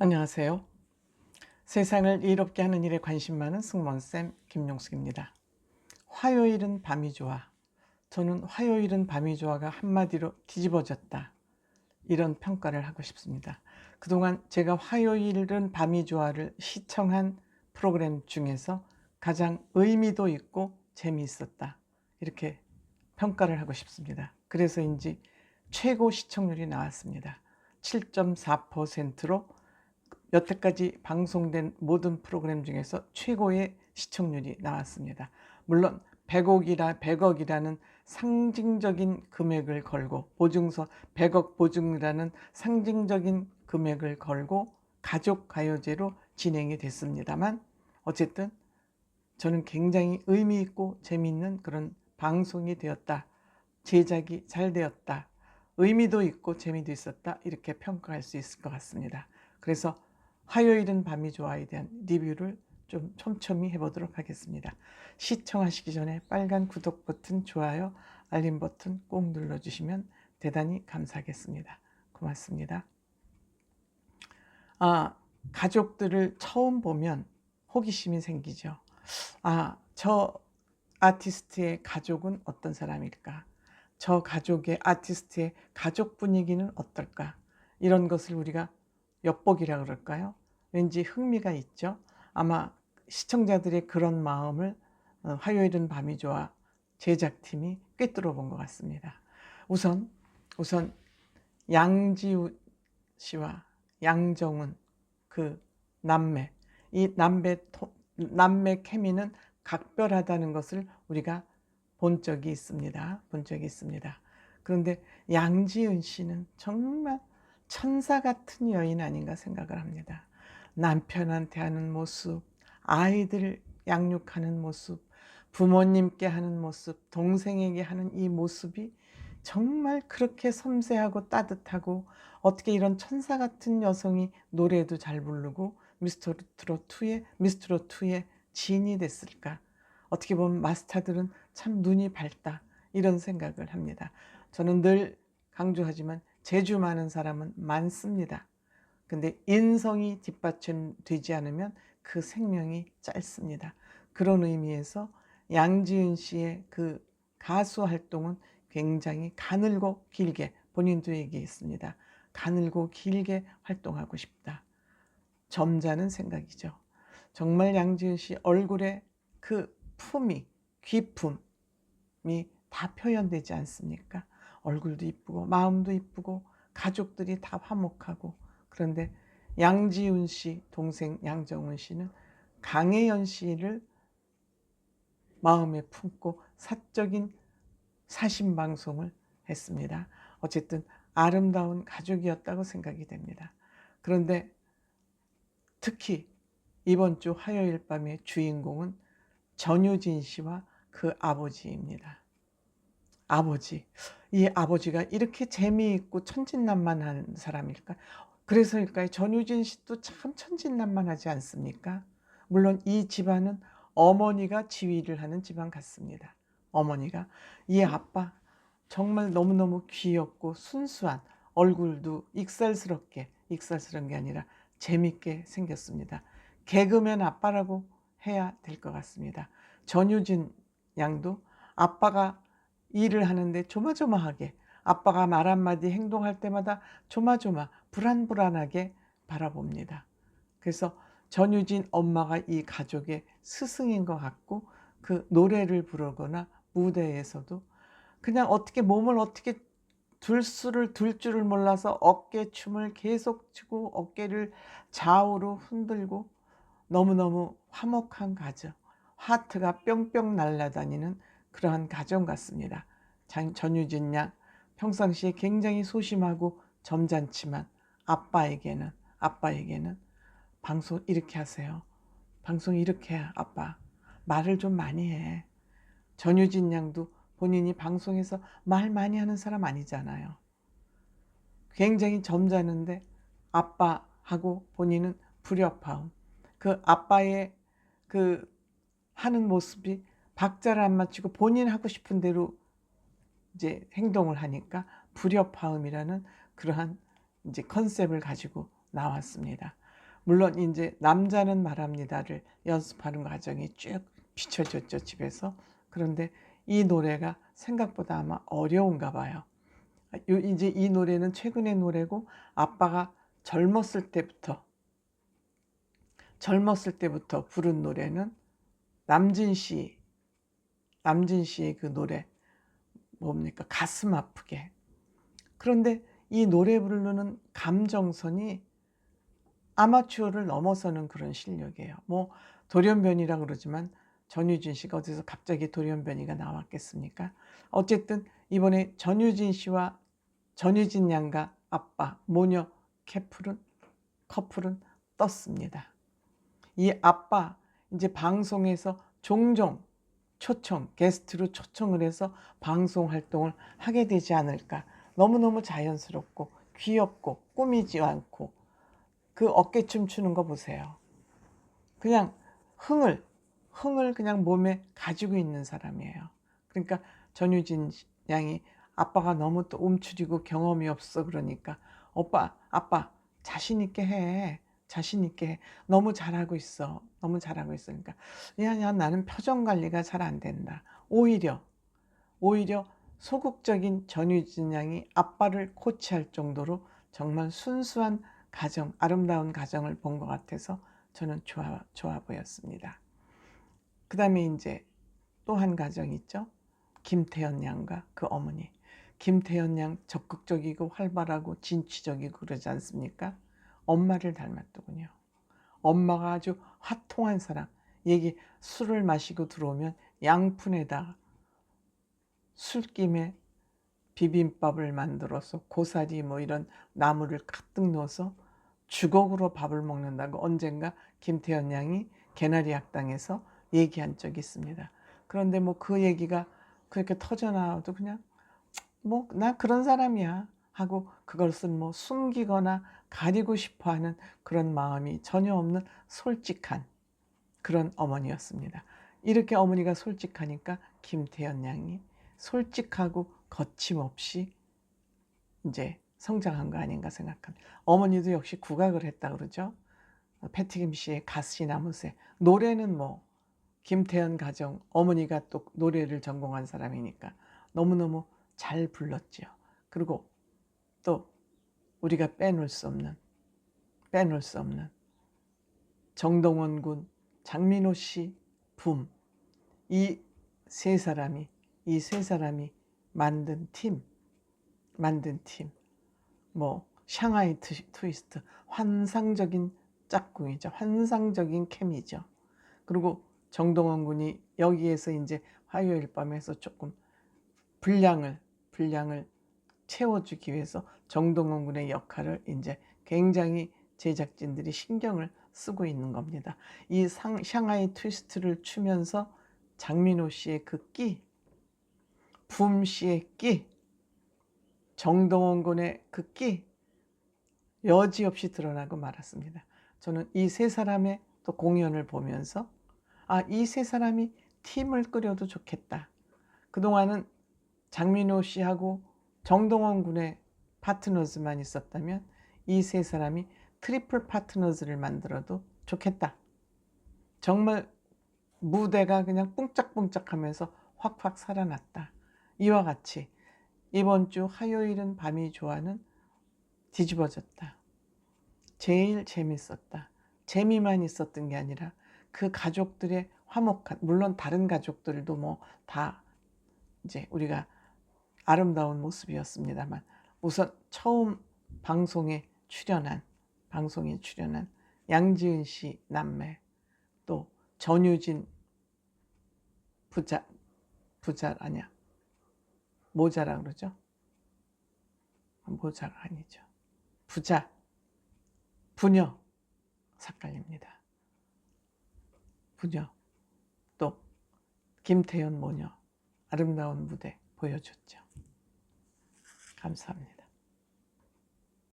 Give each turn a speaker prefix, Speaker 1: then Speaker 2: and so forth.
Speaker 1: 안녕하세요. 세상을 이롭게 하는 일에 관심 많은 승무원쌤 김용숙입니다. 화요일은 밤이 좋아. 저는 화요일은 밤이 좋아가 한마디로 뒤집어졌다, 이런 평가를 하고 싶습니다. 그동안 제가 화요일은 밤이 좋아를 시청한 프로그램 중에서 가장 의미도 있고 재미있었다, 이렇게 평가를 하고 싶습니다. 그래서인지 최고 시청률이 나왔습니다. 7.4%로 여태까지 방송된 모든 프로그램 중에서 최고의 시청률이 나왔습니다. 물론 100억이라는 상징적인 금액을 걸고, 보증서 100억 보증이라는 상징적인 금액을 걸고 가족가요제로 진행이 됐습니다만, 어쨌든 저는 굉장히 의미 있고 재미있는 그런 방송이 되었다, 제작이 잘 되었다, 의미도 있고 재미도 있었다, 이렇게 평가할 수 있을 것 같습니다. 그래서 화요일은 밤이 좋아에 대한 리뷰를 좀 촘촘히 해보도록 하겠습니다. 시청하시기 전에 빨간 구독 버튼, 좋아요, 알림 버튼 꼭 눌러주시면 대단히 감사하겠습니다. 고맙습니다. 가족들을 처음 보면 호기심이 생기죠. 저 아티스트의 가족은 어떤 사람일까? 저 가족의 아티스트의 가족 분위기는 어떨까? 이런 것을 우리가 엿보기라 그럴까요? 왠지 흥미가 있죠. 아마 시청자들의 그런 마음을 화요일은 밤이 좋아 제작팀이 꿰뚫어 본 것 같습니다. 우선 양지우 씨와 양정훈, 그 남매, 이 남매 케미는 각별하다는 것을 우리가 본 적이 있습니다. 그런데 양지은 씨는 정말 천사 같은 여인 아닌가 생각을 합니다. 남편한테 하는 모습, 아이들 양육하는 모습, 부모님께 하는 모습, 동생에게 하는 이 모습이 정말 그렇게 섬세하고 따뜻하고, 어떻게 이런 천사 같은 여성이 노래도 잘 부르고 미스트롯2의 진이 됐을까? 어떻게 보면 마스터들은 참 눈이 밝다, 이런 생각을 합니다. 저는 늘 강조하지만 재주 많은 사람은 많습니다. 근데 인성이 뒷받침되지 않으면 그 생명이 짧습니다. 그런 의미에서 양지은 씨의 그 가수 활동은 굉장히 가늘고 길게, 본인도 얘기했습니다. 가늘고 길게 활동하고 싶다, 점잖은 생각이죠. 정말 양지은 씨 얼굴에 그 품이, 귀품이 다 표현되지 않습니까? 얼굴도 이쁘고 마음도 이쁘고 가족들이 다 화목하고. 그런데 양지은 씨 동생 양정훈 씨는 강혜연 씨를 마음에 품고 사적인 사신 방송을 했습니다. 어쨌든 아름다운 가족이었다고 생각이 됩니다. 그런데 특히 이번 주 화요일 밤의 주인공은 전효진 씨와 그 아버지입니다. 이 아버지가 이렇게 재미있고 천진난만한 사람일까? 그래서일까요? 전효진 씨도 참 천진난만하지 않습니까? 물론 이 집안은 어머니가 지휘를 하는 집안 같습니다. 어머니가, 이 아빠 정말 너무너무 귀엽고 순수한, 얼굴도 익살스러운 게 아니라 재밌게 생겼습니다. 개그맨 아빠라고 해야 될 것 같습니다. 전효진 양도 아빠가 일을 하는데 조마조마하게, 아빠가 말 한마디 행동할 때마다 조마조마 불안불안하게 바라봅니다. 그래서 전유진 엄마가 이 가족의 스승인 것 같고, 그 노래를 부르거나 무대에서도 그냥 어떻게 몸을 어떻게 둘 줄을 몰라서 어깨춤을 계속 추고 어깨를 좌우로 흔들고, 너무너무 화목한 가정, 하트가 뿅뿅 날아다니는 그러한 가정 같습니다. 전유진 양 평상시에 굉장히 소심하고 점잖지만 아빠에게는 방송 이렇게 하세요, 방송 이렇게 해, 아빠 말을 좀 많이 해. 전유진 양도 본인이 방송에서 말 많이 하는 사람 아니잖아요. 굉장히 점잖은데 아빠하고 본인은 불협화음, 그 아빠의 그 하는 모습이 박자를 안 맞추고 본인 하고 싶은 대로 이제 행동을 하니까 불협화음이라는 그러한 이제 컨셉을 가지고 나왔습니다. 물론 이제 남자는 말합니다를 연습하는 과정이 쭉 비춰졌죠, 집에서. 그런데 이 노래가 생각보다 아마 어려운가 봐요. 이제 이 노래는 최근의 노래고, 아빠가 젊었을 때부터 부른 노래는 남진 씨의 그 노래 뭡니까? 가슴 아프게. 그런데 이 노래 부르는 감정선이 아마추어를 넘어서는 그런 실력이에요. 뭐 돌연변이라 그러지만 전유진 씨가 어디서 갑자기 돌연변이가 나왔겠습니까? 어쨌든 이번에 전유진 씨와 전유진 양과 아빠 모녀 커플은 떴습니다. 이 아빠 이제 방송에서 종종 게스트로 초청을 해서 방송 활동을 하게 되지 않을까. 너무너무 자연스럽고 귀엽고 꾸미지 않고 그 어깨춤 추는 거 보세요. 그냥 흥을 그냥 몸에 가지고 있는 사람이에요. 그러니까 전유진 양이 아빠가 너무 또 움츠리고 경험이 없어 그러니까 아빠 자신 있게 해. 자신 있게 해. 너무 잘하고 있어. 그러니까 야, 나는 표정 관리가 잘 안 된다. 오히려 소극적인 전유진 양이 아빠를 코치할 정도로 정말 순수한 가정, 아름다운 가정을 본 것 같아서 저는 좋아 보였습니다. 그 다음에 이제 또 한 가정 있죠. 김태현 양과 그 어머니. 김태현 양 적극적이고 활발하고 진취적이고 그러지 않습니까? 엄마를 닮았더군요. 엄마가 아주 화통한 사람. 술을 마시고 들어오면 양푼에다 술김에 비빔밥을 만들어서 고사리 뭐 이런 나물을 가득 넣어서 주걱으로 밥을 먹는다고 언젠가 김태현 양이 개나리 학당에서 얘기한 적이 있습니다. 그런데 뭐 그 얘기가 그렇게 터져나와도 그냥 뭐 나 그런 사람이야 하고 그것을 뭐 숨기거나 가리고 싶어하는 그런 마음이 전혀 없는 솔직한 그런 어머니였습니다. 이렇게 어머니가 솔직하니까 김태현 양이 솔직하고 거침없이 이제 성장한 거 아닌가 생각합니다. 어머니도 역시 국악을 했다 그러죠. 패티김 씨의 가시나무새. 노래는 뭐 김태현 가정 어머니가 또 노래를 전공한 사람이니까 너무너무 잘 불렀죠. 그리고 또 우리가 빼놓을 수 없는 정동원 군, 장민호 씨, 붐. 이 세 사람이 만든 팀. 뭐 샹하이 트위스트, 환상적인 짝꿍이죠. 환상적인 케미죠. 그리고 정동원 군이 여기에서 이제 화요일 밤에서 조금 분량을 채워주기 위해서 정동원 군의 역할을 이제 굉장히 제작진들이 신경을 쓰고 있는 겁니다. 이 샹하이 트위스트를 추면서 장민호 씨의 그 끼, 붐 씨의 끼, 정동원 군의 그 끼 여지없이 드러나고 말았습니다. 저는 이 세 사람의 또 공연을 보면서 이 세 사람이 팀을 꾸려도 좋겠다. 그동안은 장민호 씨하고 정동원 군의 파트너즈만 있었다면 이 세 사람이 트리플 파트너즈를 만들어도 좋겠다. 정말 무대가 그냥 뿡짝뿡짝하면서 확확 살아났다. 이와 같이 이번 주 화요일은 밤이 좋아는 뒤집어졌다. 제일 재밌었다. 재미만 있었던 게 아니라 그 가족들의 화목한, 물론 다른 가족들도 뭐 다 이제 우리가 아름다운 모습이었습니다만 우선 처음 방송에 출연한 양지은 씨 남매, 또 전유진 부자 아니야 모자라 그러죠? 모자가 아니죠. 부녀 삭갈립니다. 부녀, 또 김태현 모녀 아름다운 무대 보여줬죠. 감사합니다.